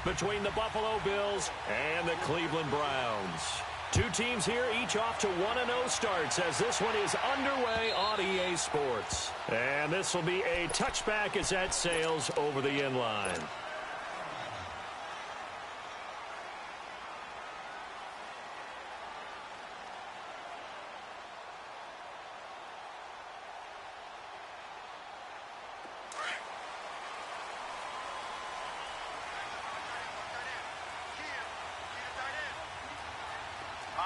between the Buffalo Bills and the Cleveland Browns. Two teams here, each off to 1-0 starts as this one is underway on EA Sports. And this will be a touchback as that sails over the end line.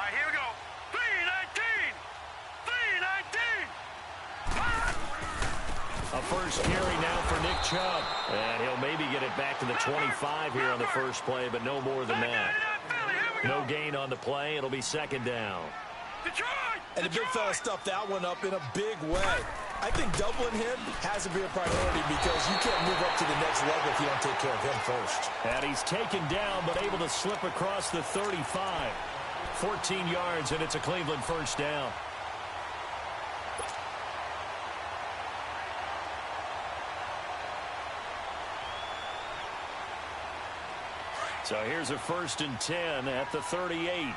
Here we go. 319! 319! A first carry now for Nick Chubb. And he'll maybe get it back to the 25 here on the first play, but no more than that. No gain on the play. It'll be second down. And the big fella stuffed that one up in a big way. I think doubling him has to be a priority because you can't move up to the next level if you don't take care of him first. And he's taken down but able to slip across the 35. 14 yards, and it's a Cleveland first down. So here's a 1st and 10 at the 38.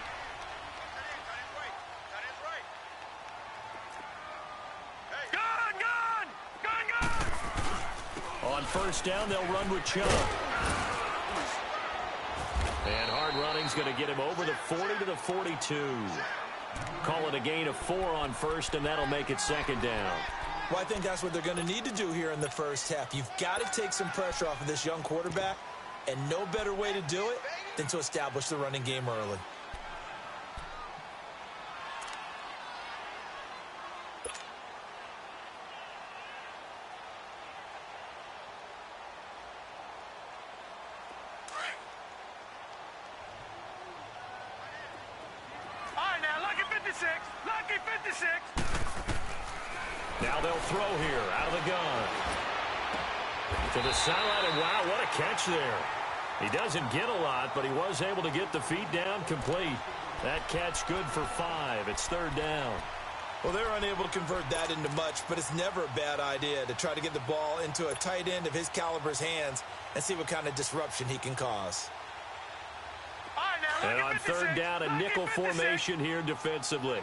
On first down, they'll run with Chubb. And hard running's going to get him over the 40 to the 42. Call it a gain of 4 on first, and that'll make it second down. Well, I think that's what they're going to need to do here in the first half. You've got to take some pressure off of this young quarterback, and no better way to do it than to establish the running game early. Lucky 56. Now they'll throw here out of the gun. To the sideline, and wow, what a catch there. He doesn't get a lot, but he was able to get the feet down complete. That catch good for 5. It's third down. Well, they're unable to convert that into much, but it's never a bad idea to try to get the ball into a tight end of his caliber's hands and see what kind of disruption he can cause. And on third down, a nickel formation here defensively.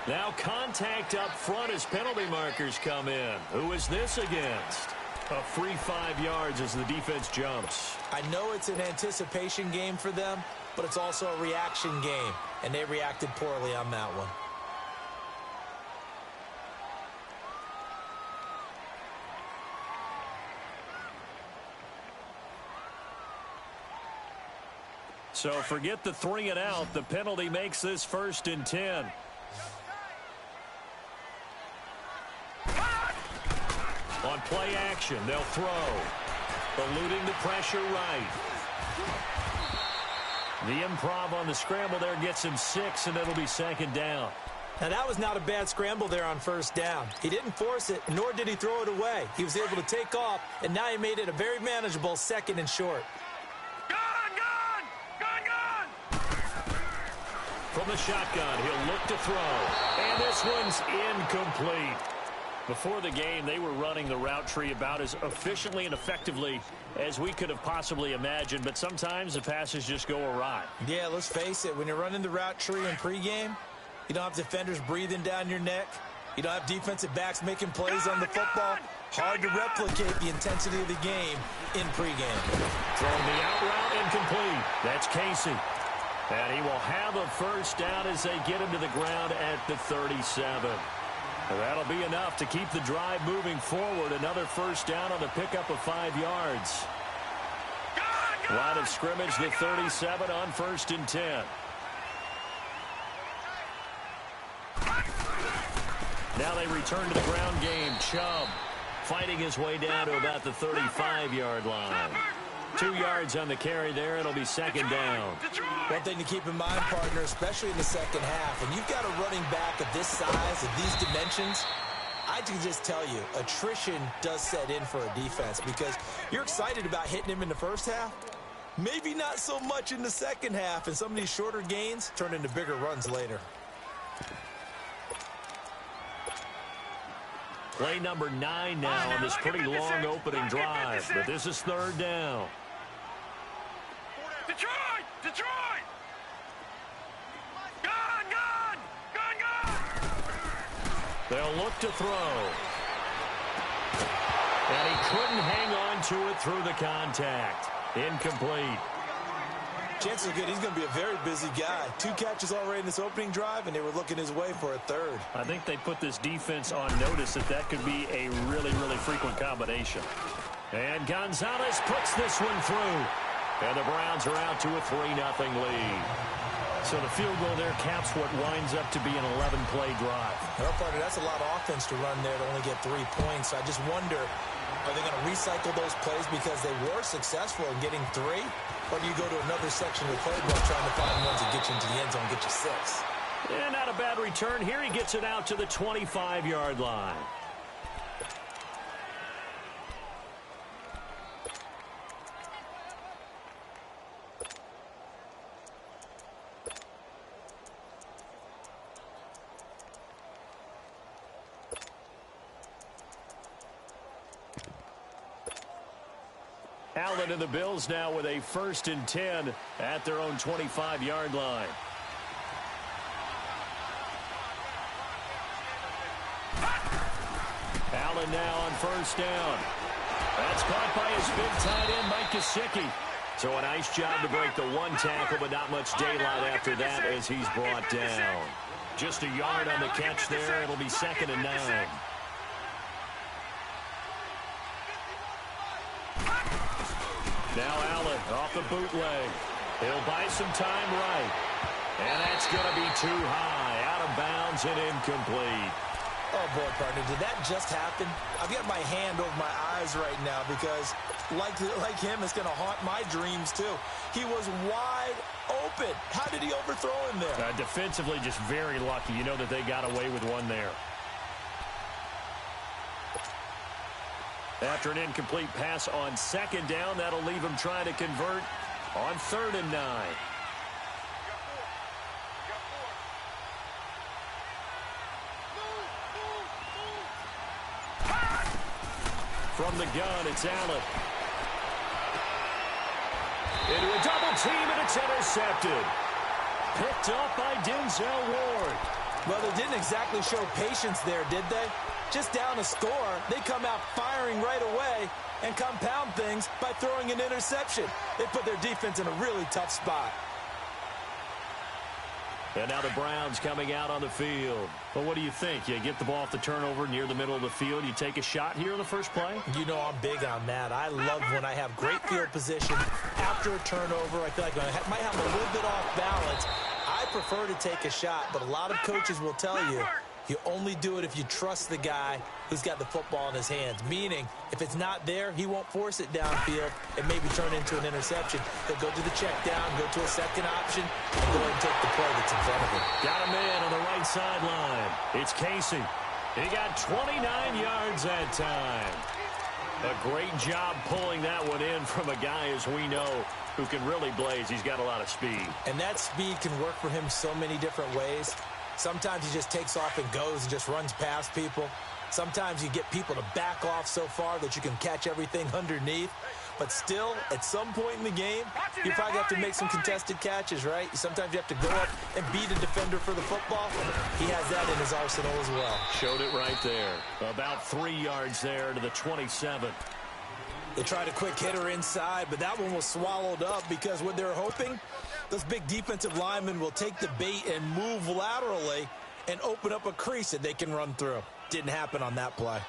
Now contact up front as penalty markers come in. Who is this against? A free 5 yards as the defense jumps. I know it's an anticipation game for them, but it's also a reaction game, and they reacted poorly on that one. So forget the 3 and out. The penalty makes this 1st and 10. On play action, they'll throw. Eluding the pressure right. The improv on the scramble there gets him 6, and it'll be second down. Now, that was not a bad scramble there on first down. He didn't force it, nor did he throw it away. He was able to take off, and now he made it a very manageable 2nd and short. From the shotgun, he'll look to throw. And this one's incomplete. Before the game, they were running the route tree about as efficiently and effectively as we could have possibly imagined, but sometimes the passes just go awry. Yeah, let's face it. When you're running the route tree in pregame, you don't have defenders breathing down your neck. You don't have defensive backs making plays on the football. Hard to replicate the intensity of the game in pregame. Throwing the out route incomplete. That's Casey. And he will have a first down as they get him to the ground at the 37. That'll be enough to keep the drive moving forward. Another first down on the pickup of 5 yards. Line of scrimmage, the 37 on 1st and 10. Now they return to the ground game. Chubb fighting his way down to about the 35-yard line. 2 yards on the carry there. It'll be second down. One thing to keep in mind, partner, especially in the second half, and you've got a running back of this size, of these dimensions, I can just tell you, attrition does set in for a defense because you're excited about hitting him in the first half. Maybe not so much in the second half, and some of these shorter gains turn into bigger runs later. Play number 9 now on this pretty long opening drive. But this is 3rd down. Detroit! Detroit! Gone! Gone! Gone! Gone! They'll look to throw. And he couldn't hang on to it through the contact. Incomplete. Chances are good he's going to be a very busy guy. 2 catches already in this opening drive, and they were looking his way for a 3rd. I think they put this defense on notice that could be a really, really frequent combination. And Gonzalez puts this one through. And the Browns are out to a 3-0 lead. So the field goal there caps what winds up to be an 11-play drive. Well, partner, that's a lot of offense to run there to only get 3 points. I just wonder, are they going to recycle those plays because they were successful in getting 3? Or do you go to another section of the playbook trying to find ones that get you into the end zone and get you 6? Yeah, not a bad return. Here he gets it out to the 25-yard line. Allen and the Bills now with a 1st and 10 at their own 25-yard line. Allen now on 1st down. That's caught by his big tight end, Mike Gesicki. So a nice job to break the 1 tackle, but not much daylight after that as he's brought down. Just a yard on the catch there. It'll be 2nd and 9. Now Allen off the bootleg. He'll buy some time right. And that's going to be too high. Out of bounds and incomplete. Oh, boy, partner, did that just happen? I've got my hand over my eyes right now because, like him, it's going to haunt my dreams, too. He was wide open. How did he overthrow him there? Defensively, just very lucky. You know that they got away with one there. After an incomplete pass on 2nd down, that'll leave him trying to convert on 3rd and 9. From the gun, it's Allen. Into a double team, and it's intercepted. Picked up by Denzel Ward. Well, they didn't exactly show patience there, did they? Just down a score, they come out firing right away and compound things by throwing an interception. They put their defense in a really tough spot. And now the Browns coming out on the field. Well, what do you think? You get the ball off the turnover near the middle of the field. You take a shot here in the first play? You know I'm big on that. I love when I have great field position after a turnover. I feel like I might have a little bit off balance. I prefer to take a shot, but a lot of coaches will tell you you only do it if you trust the guy who's got the football in his hands. Meaning, if it's not there, he won't force it downfield and maybe turn into an interception. He'll go to the check down, go to a second option, and go ahead and take the play that's in front of him. Got a man on the right sideline. It's Casey. He got 29 yards that time. A great job pulling that one in from a guy, as we know, who can really blaze. He's got a lot of speed. And that speed can work for him so many different ways. Sometimes he just takes off and goes and just runs past people. Sometimes you get people to back off so far that you can catch everything underneath. But still, at some point in the game, you probably have to make some contested catches, right? Sometimes you have to go up and beat a defender for the football. He has that in his arsenal as well. Showed it right there. About 3 yards there to the 27. They tried a quick hitter inside, but that one was swallowed up because what they're hoping, those big defensive linemen will take the bait and move laterally and open up a crease that they can run through. Didn't happen on that play.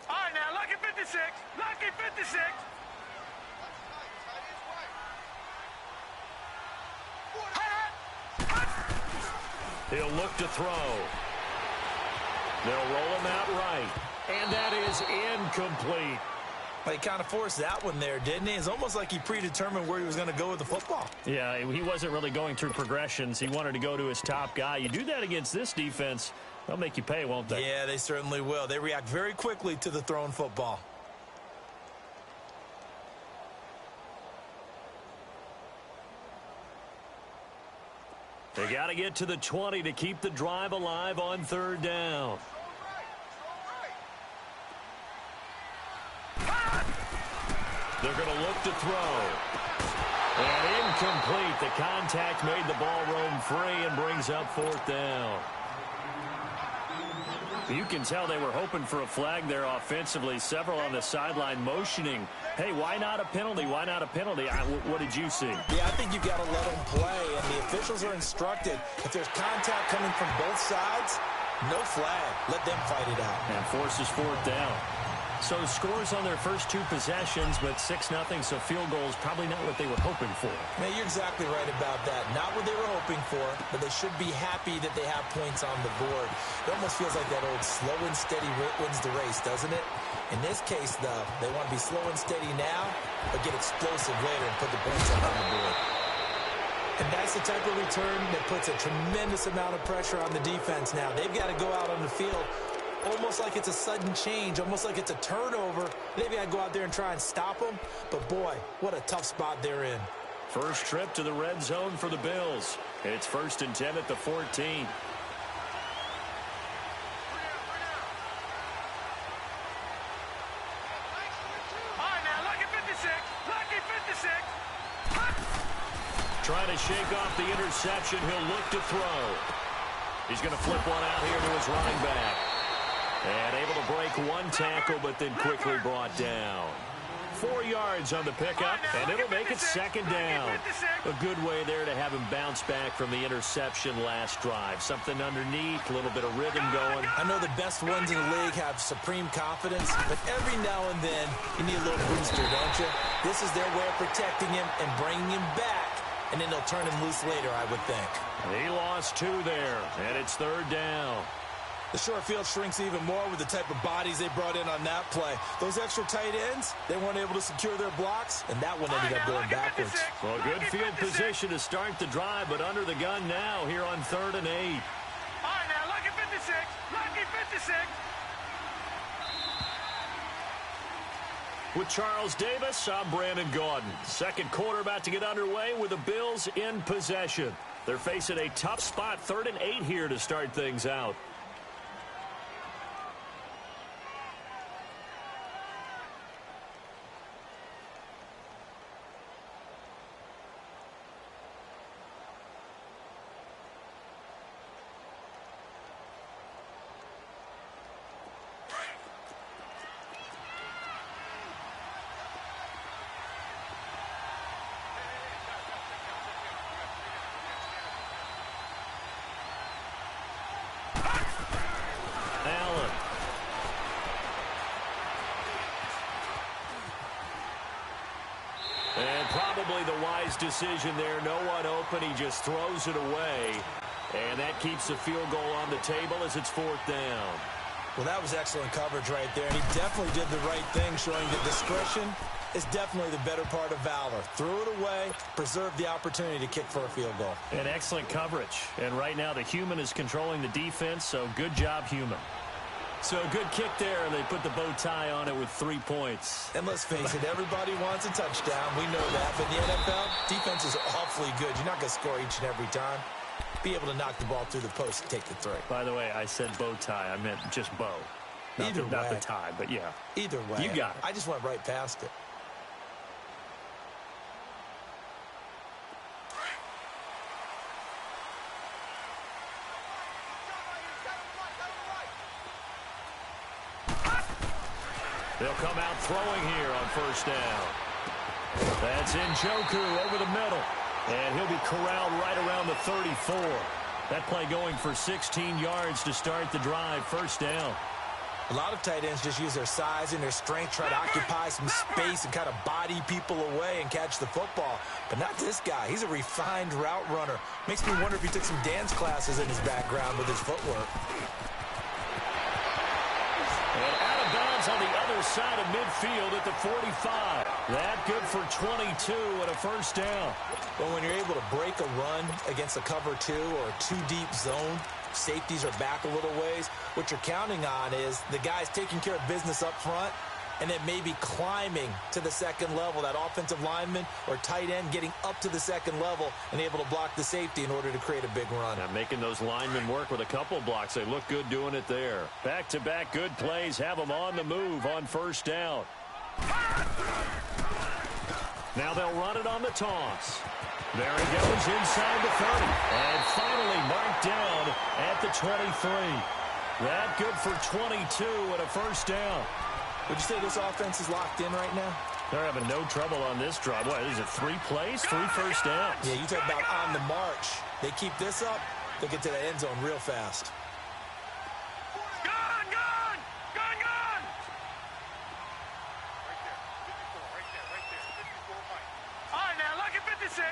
All right, now, lucky 56. Lucky 56. He'll look to throw. They'll roll him out right. And that is incomplete. He kind of forced that one there, didn't he? It's almost like he predetermined where he was going to go with the football. Yeah, he wasn't really going through progressions. He wanted to go to his top guy. You do that against this defense, they'll make you pay, won't they? Yeah, they certainly will. They react very quickly to the thrown football. They got to get to the 20 to keep the drive alive on third down. They're going to look to throw. And incomplete. The contact made the ball roam free and brings up fourth down. You can tell they were hoping for a flag there offensively. Several on the sideline motioning. Hey, why not a penalty? Why not a penalty? What did you see? Yeah, I think you've got to let them play, and the officials are instructed. If there's contact coming from both sides, no flag. Let them fight it out. And forces fourth down. So scores on their first two possessions, but 6-0, so field goal is probably not what they were hoping for. Man, you're exactly right about that. Not what they were hoping for, but they should be happy that they have points on the board. It almost feels like that old slow and steady wins the race, doesn't it? In this case, though, they want to be slow and steady now, but get explosive later and put the points up on the board. And that's the type of return that puts a tremendous amount of pressure on the defense now. They've got to go out on the field almost like it's a sudden change, almost like it's a turnover. Maybe I'd go out there and try and stop them, but boy, what a tough spot they're in. First trip to the red zone for the Bills. It's 1st and 10 at the 14. All right, now, lucky 56. Lucky 56. Trying to shake off the interception. He'll look to throw. He's going to flip one out here to his running back. And able to break one tackle, but then quickly brought down. 4 yards on the pickup, and it'll make it 2nd down. A good way there to have him bounce back from the interception last drive. Something underneath, a little bit of rhythm going. I know the best ones in the league have supreme confidence, but every now and then you need a little booster, don't you? This is their way of protecting him and bringing him back, and then they'll turn him loose later, I would think. He lost 2 there, and it's 3rd down. The short field shrinks even more with the type of bodies they brought in on that play. Those extra tight ends, they weren't able to secure their blocks, and that one ended up going backwards. Well, good field position to start the drive, but under the gun now here on 3rd and 8. All right, now, lucky 56. Lucky 56. With Charles Davis, I'm Brandon Gaudin. Second quarter about to get underway with the Bills in possession. They're facing a tough spot, 3rd and 8 here to start things out. And probably the wise decision there. No one open. He just throws it away. And that keeps the field goal on the table as it's 4th down. Well, that was excellent coverage right there. And he definitely did the right thing, showing that discretion is definitely the better part of valor. Threw it away, preserved the opportunity to kick for a field goal. And excellent coverage. And right now the human is controlling the defense, so good job, human. So a good kick there, and they put the bow tie on it with 3 points. And let's face it, everybody wants a touchdown. We know that. But in the NFL, defense is awfully good. You're not going to score each and every time. Be able to knock the ball through the post and take the 3. By the way, I said bow tie. I meant just bow. Not the tie, but yeah. Either way. You got it. I just went right past it. They'll come out throwing here on 1st down. That's Njoku over the middle. And he'll be corralled right around the 34. That play going for 16 yards to start the drive. 1st down. A lot of tight ends just use their size and their strength, try to occupy some space and kind of body people away and catch the football. But not this guy. He's a refined route runner. Makes me wonder if he took some dance classes in his background with his footwork. And out of bounds on the other side of midfield at the 45. That good for 22 and a 1st down. But when you're able to break a run against a cover 2 or a 2-deep zone, safeties are back a little ways. What you're counting on is the guys taking care of business up front, and then maybe climbing to the second level, that offensive lineman or tight end getting up to the second level and able to block the safety in order to create a big run. Now making those linemen work with a couple blocks. They look good doing it there. Back-to-back good plays have them on the move on first down. Now they'll run it on the toss. There he goes inside the 30. And finally marked down at the 23. That good for 22 and a first down. Would you say this offense is locked in right now? They're having no trouble on this drive. What, is it 3 plays, 3 first downs? Yeah, you talk about on the march. They keep this up, they'll get to the end zone real fast. Gone, gone, gone, gone. Right there, 54 miles. All right, now, lucky 56.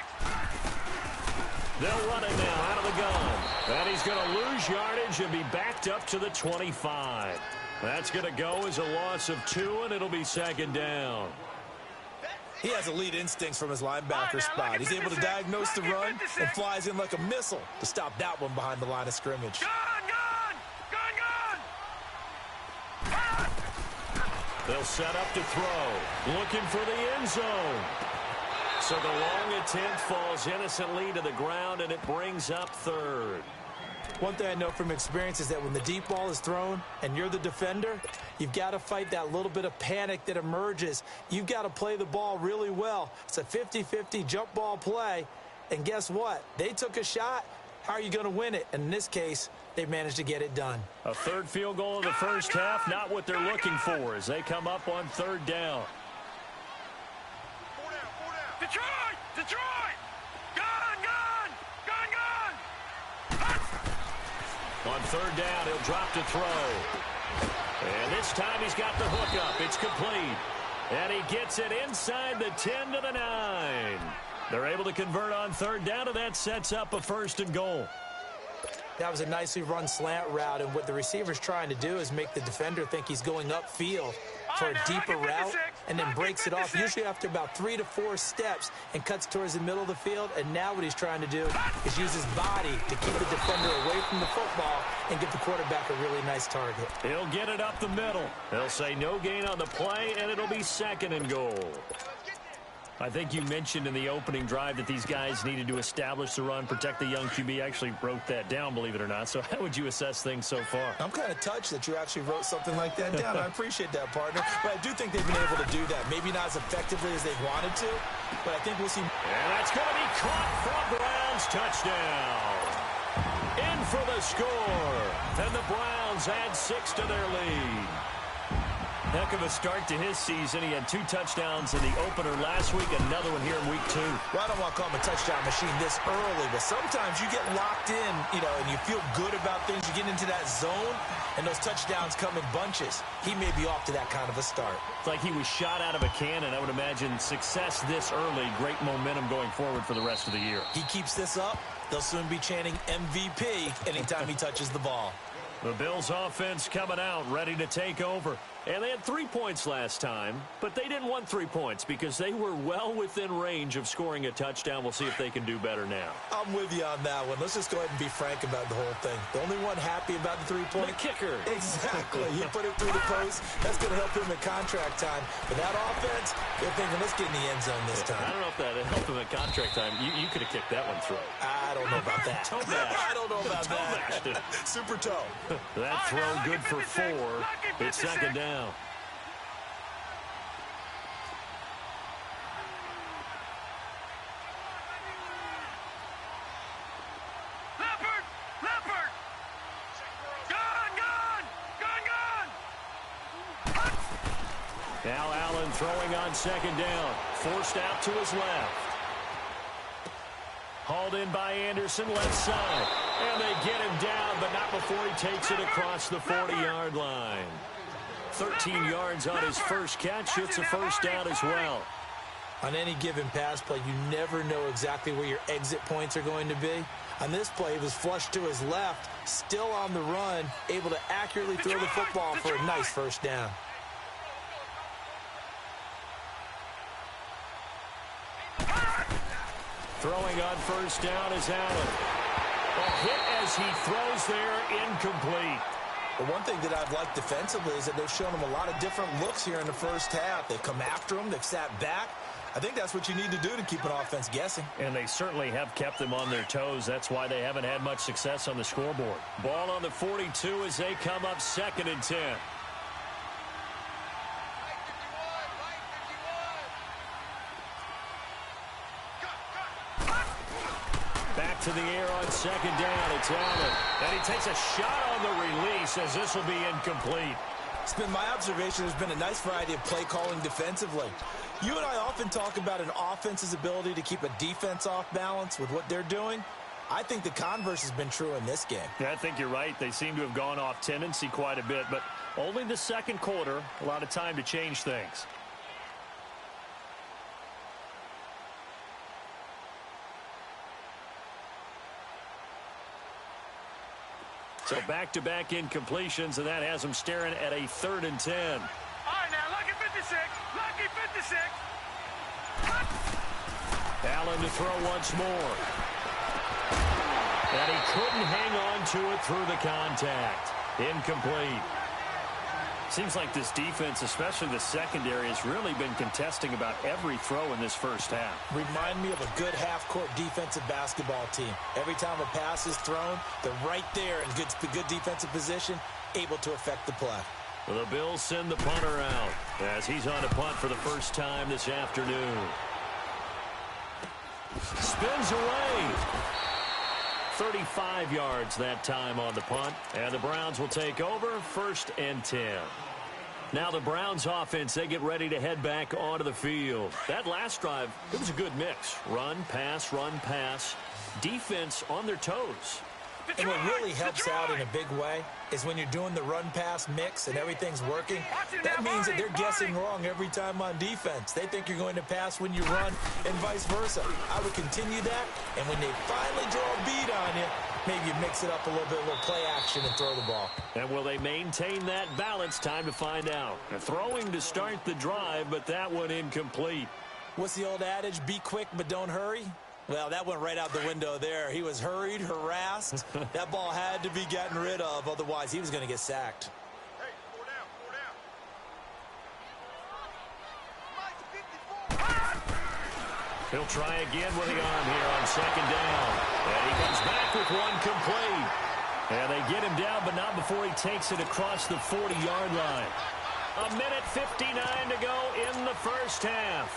They'll run it now out of the gun. And he's going to lose yardage and be backed up to the 25. That's going to go as a loss of 2, and it'll be second down. He has elite instincts from his linebacker spot. He's able to diagnose the run and flies in like a missile to stop that one behind the line of scrimmage. Gone, gone, gone, gone. They'll set up to throw. Looking for the end zone. So the long attempt falls innocently to the ground, and it brings up third. One thing I know from experience is that when the deep ball is thrown and you're the defender, you've got to fight that little bit of panic that emerges. You've got to play the ball really well. It's a 50-50 jump ball play. And guess what? They took a shot. How are you going to win it? And in this case, they managed to get it done. A third field goal in the first half, not what they're looking for as they come up on third down. 4 down, 4 down. Detroit, Detroit. Gone, gone, gone, gone. On third down, he'll drop to throw. And this time he's got the hook up. It's complete. And he gets it inside the 10 to the 9. They're able to convert on third down, and that sets up a first and goal. That was a nicely run slant route, and what the receiver's trying to do is make the defender think he's going upfield for a deeper route and then breaks it off, usually after about 3 to 4 steps, and cuts towards the middle of the field. And now what he's trying to do is use his body to keep the defender away from the football and give the quarterback a really nice target. He'll get it up the middle. They'll say no gain on the play, and it'll be second and goal. I think you mentioned in the opening drive that these guys needed to establish the run, protect the young QB. I actually wrote that down, believe it or not. So how would you assess things so far? I'm kind of touched that you actually wrote something like that down. I appreciate that, partner. But I do think they've been able to do that. Maybe not as effectively as they wanted to, but I think we'll see. And that's going to be caught for a Browns touchdown. In for the score. Then the Browns add 6 to their lead. Heck of a start to his season. He had 2 touchdowns in the opener last week, another one here in week 2. Well, I don't want to call him a touchdown machine this early, but sometimes you get locked in, and you feel good about things. You get into that zone, and those touchdowns come in bunches. He may be off to that kind of a start. It's like he was shot out of a cannon. I would imagine success this early, great momentum going forward for the rest of the year. He keeps this up, they'll soon be chanting MVP anytime he touches the ball. The Bills offense coming out, ready to take over. And they had 3 points last time, but they didn't want 3 points because they were well within range of scoring a touchdown. We'll see if they can do better now. I'm with you on that one. Let's just go ahead and be frank about the whole thing. The only one happy about the 3-point? The kicker. Exactly. He put it through the post. That's going to help him in contract time. But that offense, they're thinking, let's get in the end zone this time. I don't know if that helped him in contract time. You could have kicked that one through. I don't know about that. Toe mash. I don't know about that. Super toe. That throw good for 4. It's second down. Leopard! Gone, gone, gone, gone! Now Allen throwing on second down. Forced out to his left. Hauled in by Anderson, left side. And they get him down, but not before he takes it across the 40-yard line. 13 yards on his first catch. It's a first down as well. On any given pass play, you never know exactly where your exit points are going to be. On this play, he was flushed to his left, still on the run, able to accurately throw the football for a nice first down. Throwing on first down is Allen. A hit as he throws there, incomplete. But one thing that I've liked defensively is that they've shown them a lot of different looks here in the first half. They've come after them. They've sat back. I think that's what you need to do to keep an offense guessing. And they certainly have kept them on their toes. That's why they haven't had much success on the scoreboard. Ball on the 42 as they come up 2nd and 10. Back to the air on 2nd down. It's Allen. And he takes a shot on the release as this will be incomplete. It's been my observation there's been a nice variety of play calling defensively. You and I often talk about an offense's ability to keep a defense off balance with what they're doing. I think the converse has been true in this game. Yeah, I think you're right. They seem to have gone off tendency quite a bit, but only the second quarter, a lot of time to change things. So back-to-back incompletions, and that has them staring at a 3rd and 10. All right, now, lucky 56. Lucky 56. Allen to throw once more. And he couldn't hang on to it through the contact. Incomplete. Seems like this defense, especially the secondary, has really been contesting about every throw in this first half. Remind me of a good half-court defensive basketball team. Every time a pass is thrown, they're right there in good defensive position, able to affect the play. Well, the Bills send the punter out as he's on a punt for the first time this afternoon. Spins away. 35 yards that time on the punt. And the Browns will take over 1st and 10. Now the Browns offense, they get ready to head back onto the field. That last drive, it was a good mix. Run, pass, defense on their toes. And what really helps out in a big way is when you're doing the run-pass mix and everything's working, that means that they're guessing wrong every time on defense. They think you're going to pass when you run and vice versa. I would continue that, and when they finally draw a beat on you, maybe you mix it up a little bit, a little play action and throw the ball. And will they maintain that balance? Time to find out. Throwing to start the drive, but that one incomplete. What's the old adage? Be quick, but don't hurry? Well, that went right out the window there. He was hurried, harassed. That ball had to be gotten rid of, otherwise he was going to get sacked. Hey, 4 down. He'll try again with the arm here on 2nd down. And he comes back with one complete. And they get him down, but not before he takes it across the 40-yard line. 1:59 to go in the first half.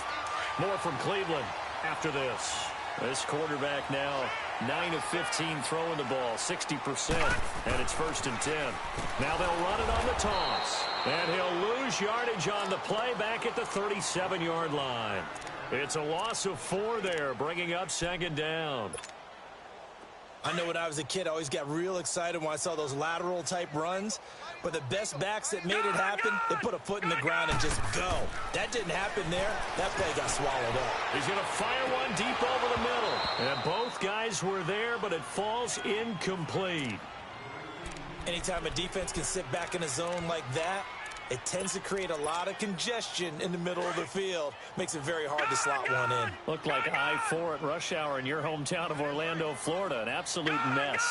More from Cleveland after this. This quarterback now 9 of 15 throwing the ball, 60%, and it's 1st and 10. Now they'll run it on the toss, and he'll lose yardage on the play back at the 37-yard line. It's a loss of 4 there, bringing up 2nd down. I know when I was a kid, I always got real excited when I saw those lateral-type runs. But the best backs that made it happen, they put a foot in the ground and just go. That didn't happen there. That play got swallowed up. He's going to fire one deep over the middle. And both guys were there, but it falls incomplete. Anytime a defense can sit back in a zone like that, it tends to create a lot of congestion in the middle of the field. Makes it very hard to slot one in. Looked like I-4 at rush hour in your hometown of Orlando, Florida. An absolute mess.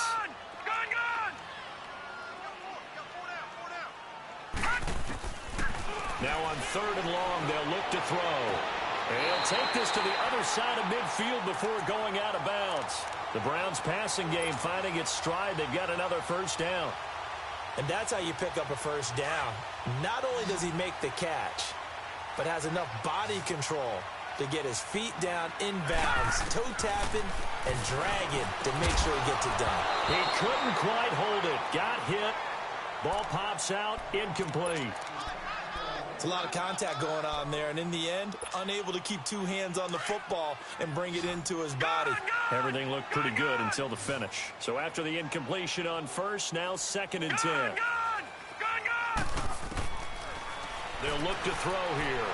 Now on 3rd and long, they'll look to throw. And he'll take this to the other side of midfield before going out of bounds. The Browns passing game finding its stride. They've got another first down. And that's how you pick up a first down. Not only does he make the catch, but has enough body control to get his feet down inbounds, toe tapping and dragging to make sure he gets it done. He couldn't quite hold it. Got hit. Ball pops out. Incomplete. It's a lot of contact going on there, and in the end, unable to keep 2 hands on the football and bring it into his body. Everything looked pretty good until the finish. So after the incompletion on 1st, now 2nd and 10. They'll look to throw here.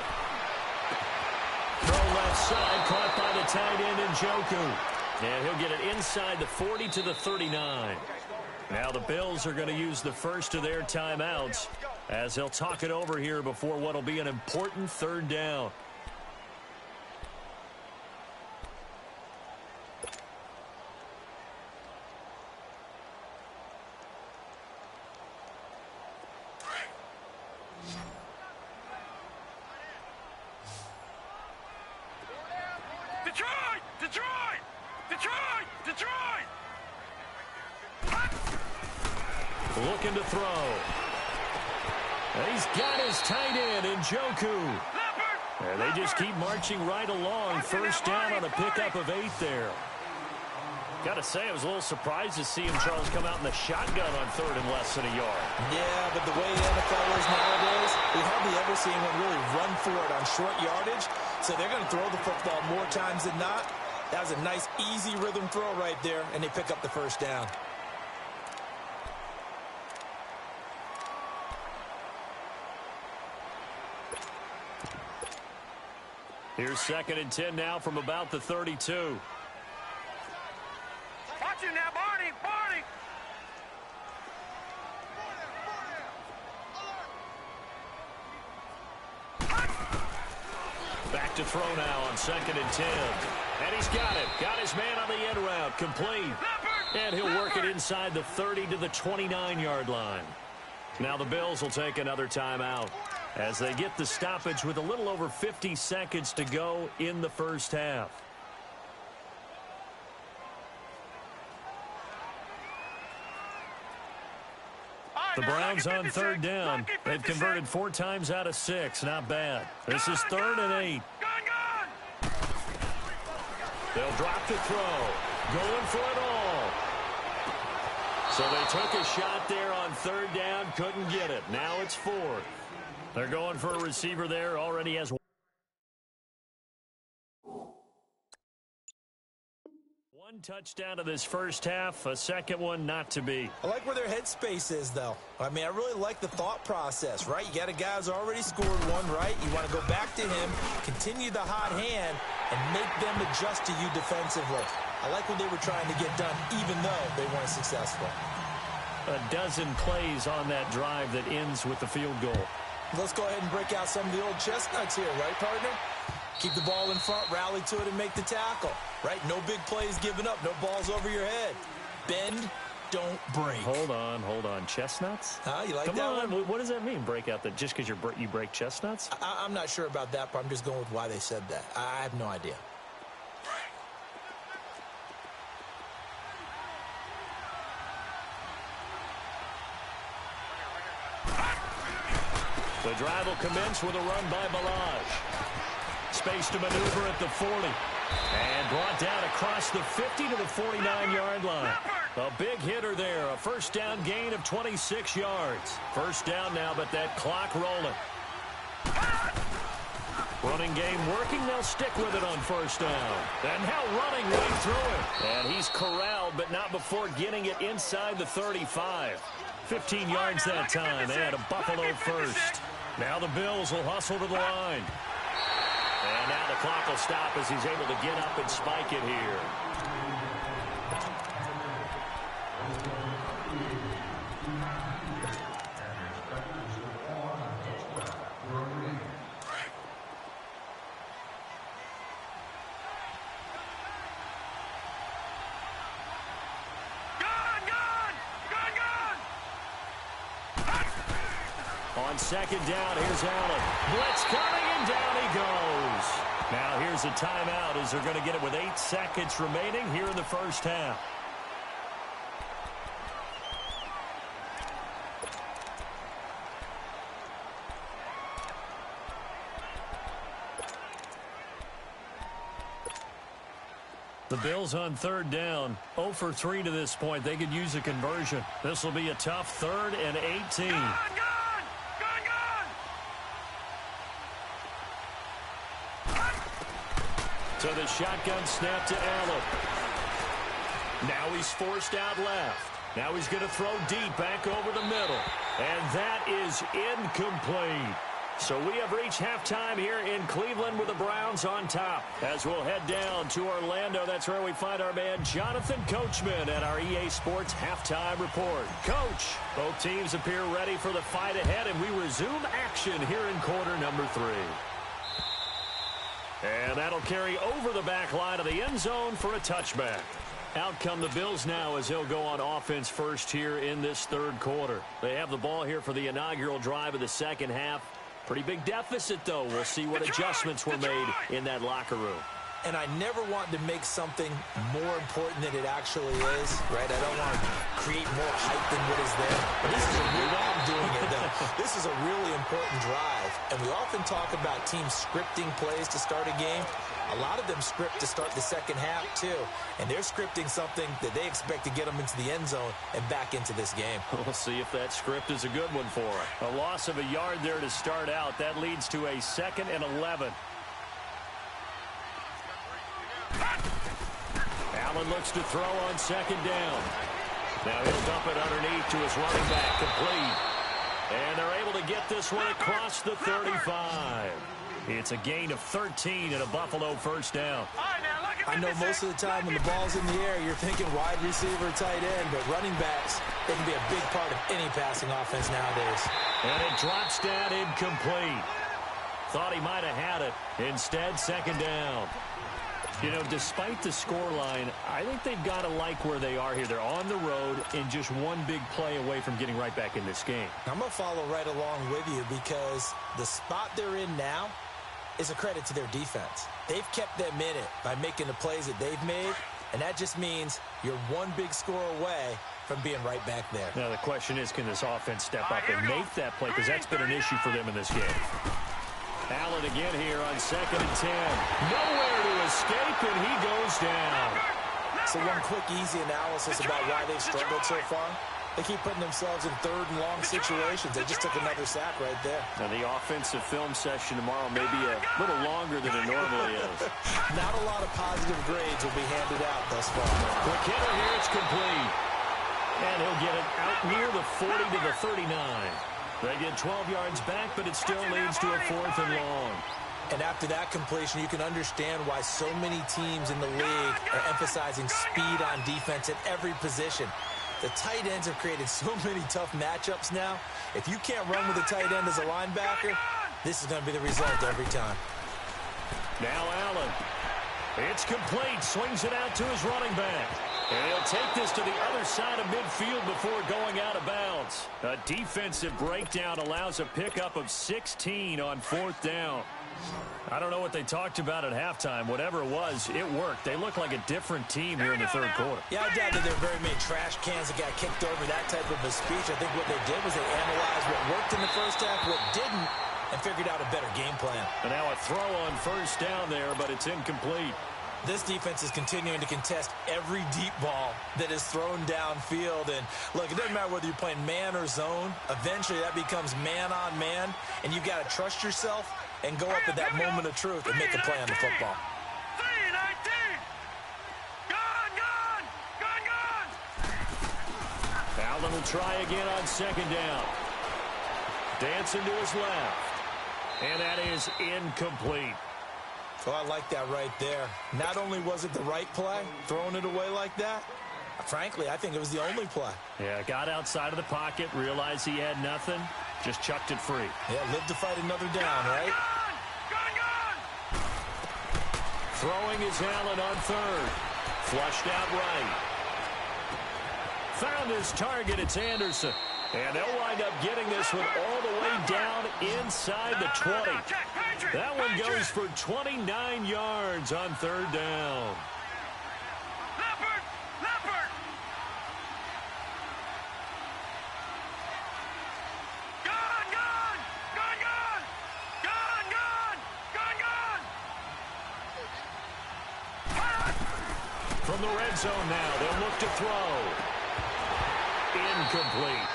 Throw left side, caught by the tight end Njoku. And he'll get it inside the 40 to the 39. Now the Bills are going to use the first of their timeouts as they'll talk it over here before what will be an important 3rd down. Detroit! Detroit! Detroit! Looking to throw. He's got his tight end in Njoku. And they just keep marching right along. First down on a pickup of 8 there. Got to say, I was a little surprised to see him, Charles, come out in the shotgun on third and less than a yard. Yeah, but the way the NFL is nowadays, we hardly ever see anyone really run for it on short yardage. So they're going to throw the football more times than not. That was a nice, easy rhythm throw right there, and they pick up the first down. Here's 2nd and 10 now from about the 32. Watch him now, Barney! Barney! Back to throw now on 2nd and 10. And he's got it. Got his man on the end route. Complete. And he'll work it inside the 30 to the 29-yard line. Now the Bills will take another timeout as they get the stoppage with a little over 50 seconds to go in the first half. The Browns on 3rd down. They've converted 4 times out of 6. Not bad. This is 3rd and 8. They'll drop the throw. Going for it all. So they took a shot there on 3rd down. Couldn't get it. Now it's 4th. They're going for a receiver there. Already has 1 touchdown to this first half. A second one not to be. I like where their headspace is, though. I mean, I really like the thought process, right? You got a guy who's already scored one, right? You want to go back to him, continue the hot hand, and make them adjust to you defensively. I like what they were trying to get done, even though they weren't successful. A dozen plays on that drive that ends with the field goal. Let's go ahead and break out some of the old chestnuts here, right, partner? Keep the ball in front, rally to it, and make the tackle, right? No big plays given up, no balls over your head. Bend, don't break. Hold on. Chestnuts? You like Come that on. one? What does that mean, break out? Just because you break chestnuts? I'm not sure about that, but I'm just going with why they said that. I have no idea. The drive will commence with a run by Balaj. Space to maneuver at the 40. And brought down across the 50 to the 49-yard line. A big hitter there. A first down gain of 26 yards. First down now, but that clock rolling. Running game working. They'll stick with it on first down. And now running right through it. And he's corralled, but not before getting it inside the 35. 15 yards that time. They had a Buffalo first. Now the Bills will hustle to the line. And now the clock will stop as he's able to get up and spike it here. On second down, here's Allen. Blitz coming, and down he goes. Now here's a timeout as they're going to get it with 8 seconds remaining here in the first half. The Bills on third down, 0 for 3 to this point. They could use a conversion. This will be a tough 3rd and 18. To the shotgun snap to Allen. Now he's forced out left. Now he's going to throw deep back over the middle. And that is incomplete. So we have reached halftime here in Cleveland with the Browns on top. As we'll head down to Orlando, that's where we find our man Jonathan Coachman at our EA Sports Halftime Report. Coach, both teams appear ready for the fight ahead, and we resume action here in quarter number 3. And that'll carry over the back line of the end zone for a touchback. Out come the Bills now as they'll go on offense first here in this third quarter. They have the ball here for the inaugural drive of the second half. Pretty big deficit, though. We'll see what adjustments were made in that locker room. and I never want to make something more important than it actually is, right? I don't want to create more hype than what is there. But this is a real, I'm doing it though. This is a really important drive, and we often talk about teams scripting plays to start a game. A lot of them script to start the second half too, and they're scripting something that they expect to get them into the end zone and back into this game. We'll see if that script is a good one for it. A loss of a yard there to start out. That leads to a 2nd and 11. Allen looks to throw on 2nd down. Now he'll dump it underneath to his running back, complete. And they're able to get this one across the 35. It's a gain of 13 and a Buffalo first down. I know most of the time when the ball's in the air, you're thinking wide receiver, tight end, but running backs, they can be a big part of any passing offense nowadays. And it drops down incomplete. Thought he might have had it. Instead, 2nd down. You know, despite the scoreline, I think they've got to like where they are here. They're on the road and just one big play away from getting right back in this game. I'm going to follow right along with you because the spot they're in now is a credit to their defense. They've kept them in it by making the plays that they've made, and that just means you're one big score away from being right back there. Now, the question is, can this offense step up and make that play? Because that's been an issue for them in this game. Allen again here on 2nd and 10. Nowhere to escape, and he goes down. So one quick, easy analysis about why they've struggled so far. They keep putting themselves in 3rd and long situations. They just took another sack right there. Now, the offensive film session tomorrow may be a little longer than it normally is. Not a lot of positive grades will be handed out thus far. Quick hitter here, it's complete. And he'll get it out near the 40 to the 39. They get 12 yards back, but it still leads to a 4th and long. And after that completion, you can understand why so many teams in the league are emphasizing speed on defense at every position. The tight ends have created so many tough matchups now. If you can't run with a tight end as a linebacker, this is going to be the result every time. Now Allen. It's complete. Swings it out to his running back. And he'll take this to the other side of midfield before going out of bounds. A defensive breakdown allows a pickup of 16 on 4th down. I don't know what they talked about at halftime. Whatever it was, it worked. They look like a different team here in the 3rd quarter. Yeah, I doubt that there are very many trash cans that got kicked over that type of a speech. I think what they did was they analyzed what worked in the first half, what didn't, and figured out a better game plan. And now a throw on 1st down there, but it's incomplete. This defense is continuing to contest every deep ball that is thrown downfield. And, look, it doesn't matter whether you're playing man or zone. Eventually, that becomes man on man, and you've got to trust yourself and go up at that moment of truth and make a play on the football. 3-19. Gone. Allen will try again on 2nd down. Dancing to his left. And that is incomplete. Oh, I like that right there. Not only was it the right play, throwing it away like that, frankly, I think it was the only play. Yeah, got outside of the pocket, realized he had nothing, just chucked it free. Yeah, live to fight another down, right? Gone. Throwing is Allen on 3rd. Flushed out right. Found his target, it's Anderson. And they'll wind up getting this one all the way down inside the 20. That one goes for 29 yards on 3rd down. Leopard. Gone. From the red zone now, they'll look to throw. Incomplete.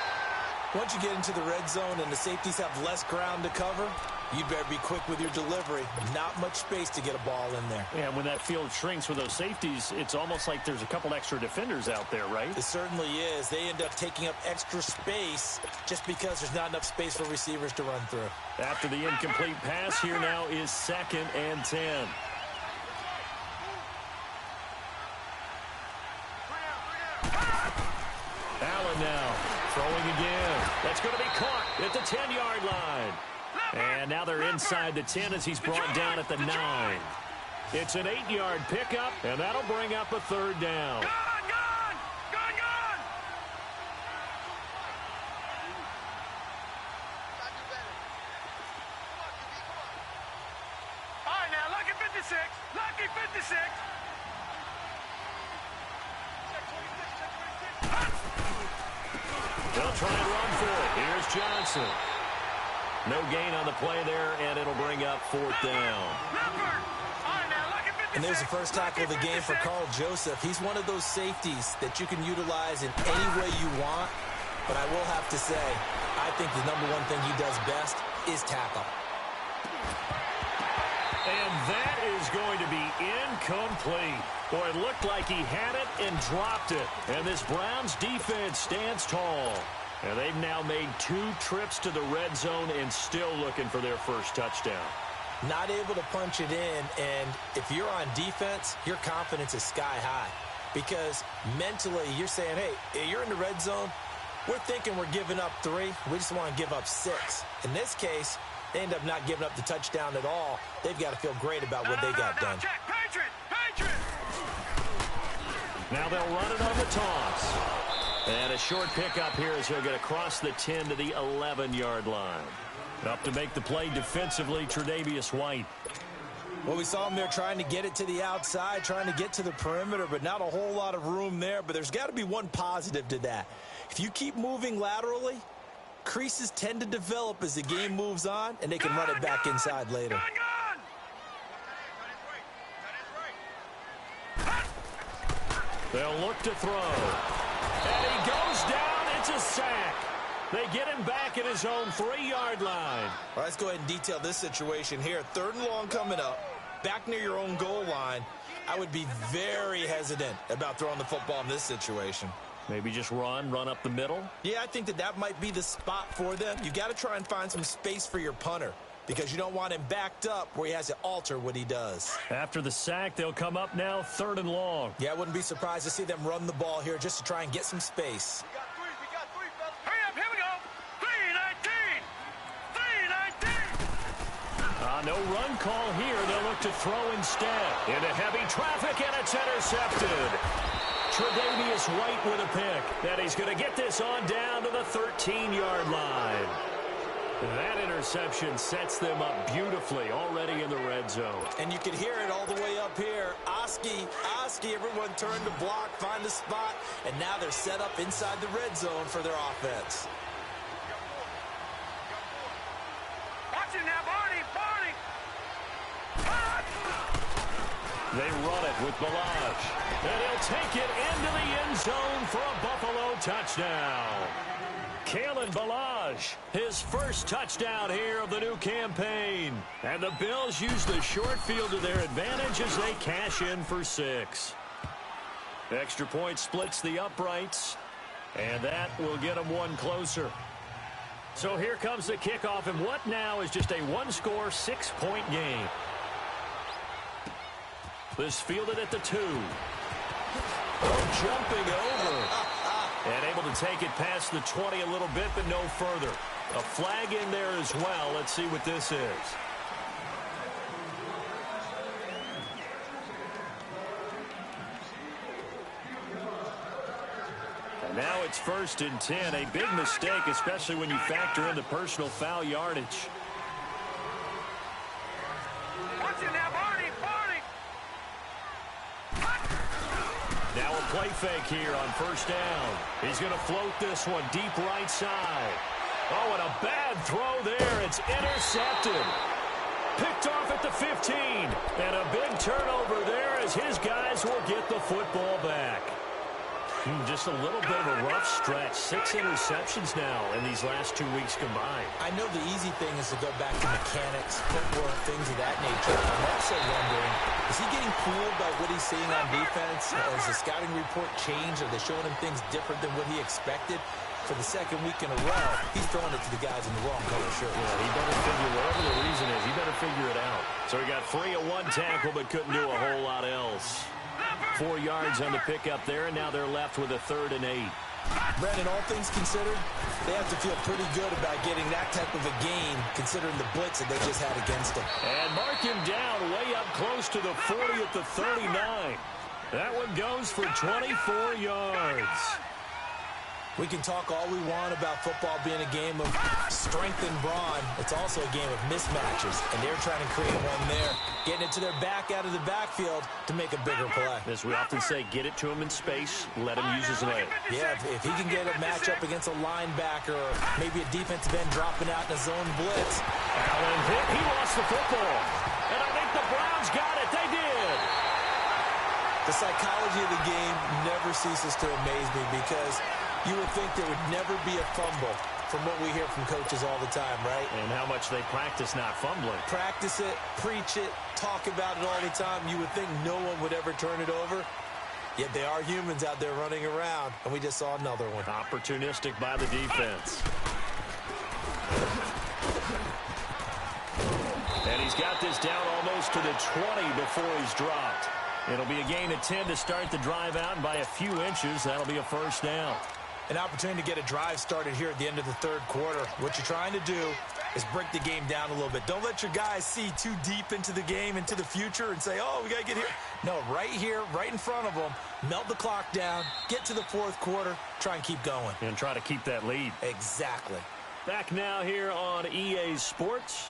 Once you get into the red zone and the safeties have less ground to cover, you better be quick with your delivery. Not much space to get a ball in there. Yeah, when that field shrinks with those safeties, it's almost like there's a couple extra defenders out there, right? It certainly is. They end up taking up extra space just because there's not enough space for receivers to run through. After the incomplete pass, here now is 2nd and 10. Allen now throwing again. That's going to be caught at the 10-yard line. And now they're inside the 10 as he's brought down at the 9. It's an 8-yard pickup, and that'll bring up a 3rd down. Gone. All right, now, lucky 56. They'll try and run for it. Here's Johnson. No gain on the play there, and it'll bring up 4th down. And there's the first tackle of the game for Carl Joseph. He's one of those safeties that you can utilize in any way you want. But I will have to say, I think the number one thing he does best is tackle. And that is going to be incomplete. Boy, it looked like he had it and dropped it. And this Browns defense stands tall. And they've now made 2 trips to the red zone and still looking for their first touchdown. Not able to punch it in, and if you're on defense, your confidence is sky high. Because mentally, you're saying, hey, you're in the red zone. We're thinking we're giving up 3. We just want to give up 6. In this case, they end up not giving up the touchdown at all. They've got to feel great about what they got done. Now they'll run it on the toss. And a short pickup here as they'll get across the 10 to the 11-yard line. Up to make the play defensively, Tre'Davious White. Well, we saw him there trying to get it to the outside, trying to get to the perimeter, but not a whole lot of room there. But there's got to be one positive to that. If you keep moving laterally, creases tend to develop as the game moves on, and they can run it back inside later. They'll look to throw. And he goes down. It's a sack. They get him back at his own 3-yard line. Well, let's go ahead and detail this situation here. 3rd and long coming up, back near your own goal line. I would be very hesitant about throwing the football in this situation. Maybe just run up the middle? Yeah, I think that might be the spot for them. You got to try and find some space for your punter because you don't want him backed up where he has to alter what he does. After the sack, they'll come up now 3rd and long. Yeah, I wouldn't be surprised to see them run the ball here just to try and get some space. No run call here. They'll look to throw instead. Into heavy traffic, and it's intercepted. Tre'Davious White with a pick. And he's going to get this on down to the 13-yard line. That interception sets them up beautifully already in the red zone. And you can hear it all the way up here. Oski, everyone turned to block, find the spot, and now they're set up inside the red zone for their offense. Watch it now, Barney. They run it with Balaj. And he'll take it into the end zone for a Buffalo touchdown. Kalen Balaj, his first touchdown here of the new campaign. And the Bills use the short field to their advantage as they cash in for 6. Extra point splits the uprights. And that will get them one closer. So here comes the kickoff, and what now is just a one-score, 6-point game. This fielded at the 2. Jumping over. And able to take it past the 20 a little bit, but no further. A flag in there as well. Let's see what this is. And now it's 1st and 10. A big mistake, especially when you factor in the personal foul yardage. Watch it now, Barney. Now a play fake here on 1st down. He's going to float this one deep right side. Oh, and a bad throw there. It's intercepted. Picked off at the 15. And a big turnover there as his guys will get the football back. Just a little bit of a rough stretch. 6 interceptions now in these last 2 weeks combined. I know the easy thing is to go back to mechanics, footwork, things of that nature. I'm also wondering, is he getting fooled by what he's seeing on defense? Has the scouting report changed? Are they showing him things different than what he expected? For the 2nd week in a row, he's throwing it to the guys in the wrong color shirt. Yeah, he better figure, whatever the reason is, he better figure it out. So he got free of 1 tackle, but couldn't do a whole lot else. 4 yards on the pickup there, and now they're left with a 3rd and 8. Brandon, all things considered, they have to feel pretty good about getting that type of a gain, considering the blitz that they just had against them. And mark him down way up close to the 40 at the 39. That one goes for 24 yards. We can talk all we want about football being a game of strength and brawn. It's also a game of mismatches, and they're trying to create one there, getting it to their back out of the backfield to make a bigger play. As we often say, get it to him in space, let him use his leg. Yeah, if he can get a matchup against a linebacker or maybe a defensive end dropping out in a zone blitz. Allen hit, he lost the football. And I think the Browns got it. They did. The psychology of the game never ceases to amaze me because you would think there would never be a fumble from what we hear from coaches all the time, right? And how much they practice not fumbling. Practice it, preach it, talk about it all the time. You would think no one would ever turn it over. Yet they are humans out there running around, and we just saw another one. Opportunistic by the defense. And he's got this down almost to the 20 before he's dropped. It'll be a gain of 10 to start the drive out, and by a few inches, that'll be a first down. An opportunity to get a drive started here at the end of the third quarter. What you're trying to do is break the game down a little bit. Don't let your guys see too deep into the game, into the future, and say, oh, we got to get here. No, right here, right in front of them, melt the clock down, get to the fourth quarter, try and keep going. And try to keep that lead. Exactly. Back now here on EA Sports.